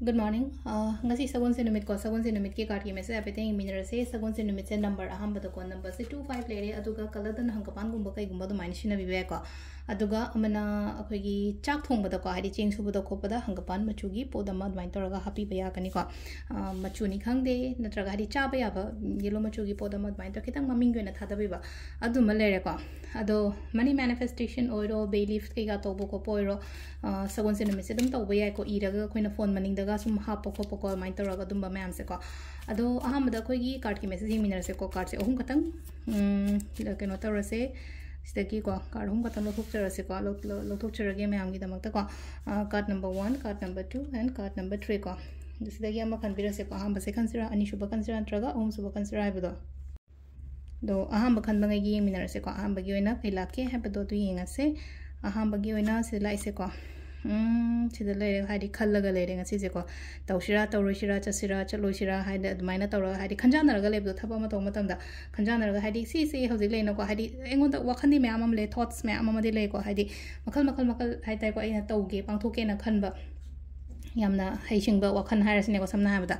Good morning. Ngasi sagon se numit ko sagon se numit ke card ki message apete minor se sagon se numit se number aham bada ko number se 25 lere aduga color dan hangkapan gumba kai gumba do minus na bibe ko aduga amana akhoi gi chak thong bada ko hadi cheng su bada ko pada hangkapan machu gi podama dwain toraga happy baya kani ko machu ni khangde natraga hadi cha baya ba yellow machu gi podama dwain to kitang maming gena thada biba adu malere ko ado money manifestation oiro bay leaf ke ga to ko poiro sagon se numit se dum to baya ko iraga khoina phone maning daga sum hapa ko ko main toraga dumba ma'am se ko ado ahamada khoi gi card ki messaging minor se ko card se ohum katang keno tawra se sidagi ko card hum katang lothok chara se ko lothok chara ge ma'am gi damak ta ko card number 1 card number 2 and card number 3 ko sidagi ama khanbira se ko ahamba se khansira ani shuba khansira antraga ohum suba khansira haibado do ahamba khanba ngai gi minor se ko ahamba gi oina kaila ke habado tu yinga se ahamba gi oina se lai se ko sida lere hadi khallaga lere ngasi je ko tawshira tawroshira chasira chaloshira haida admaina tawra hadi khanjanaraga lebdo thaba ma tawma tamda khanjanaraga hadi si hojik leina ko hadi engonda wakhandi me amam le thoughts me amam de le ko hadi makal haidai ko aina tawge pangthoke na khanba yamna haisingba wakhan harasne ko samna habda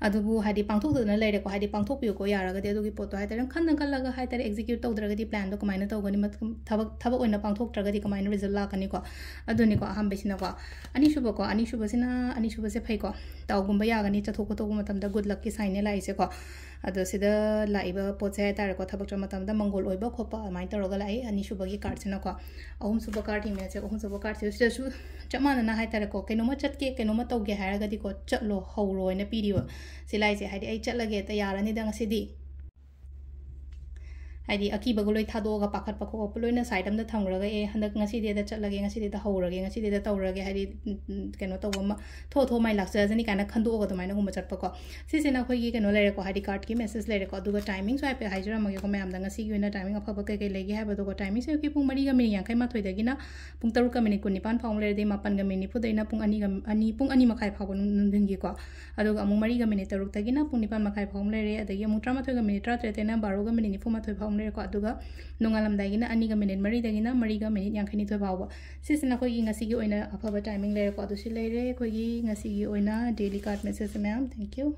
adubu hadi pangthok na leire ko hadi pangthok piu ko yaraga de adugi poto haidai khanna kallaga haidai execute tawdraga di plan do kamaina tawgani thaba oina pangthok traga di kamaina result la kani ko aduni ko aham besina ko ani shuba se phai ko tawgumba yagani chathok ko to matam da good luck ki sign la ise ko ado sida laiba potse tar ko thabak tra matam da mongol oiba khopa mai taroga lai ani shuba gi card sina ko ahum suba card hi me se ahum suba card se sida su chamana na hai tar ko kenoma chatke kenoma tawge haraga di ko chatlo hawro ina piriwa silai se hadi ai chatlage ta yarani da ngasidi hadi aki baguloi thado ga pakhat pakho ploina side am da thangraga e handak ngasi de da chatlage ngasi de da hawrage ngasi de da tawrage hadi keno tawma tho mai laksa jani kana khando ga tomaina gumba chatpa ko sisena khoi gi keno lere ko hadi card ki message lere ko duga timing so ape haijara mage ko mayam da ngasi gi na timing afaba kai kai legi haba do ko timing se ki pung 3 ga mini yankai ma thoi da gina pung 3 ga mini kun nipan phang lere de 9 ga mini phudaina pung 2 ga ani pung 2 makhai phaw nun gi ko aduga amung 3 ga mini 3 ta gina pung 9 makhai phang lere adagi amung 13 ga mini 13 te na 12 ga mini 9 ma thoi phang ko aduga nongalam daigina ani ga minute mari dagina mari ga minute yankhani thoi bawa sisina khoi gi ngasi gi oina afaba timing lere ko adu si lere khoi gi ngasi gi oina daily card message ma'am thank you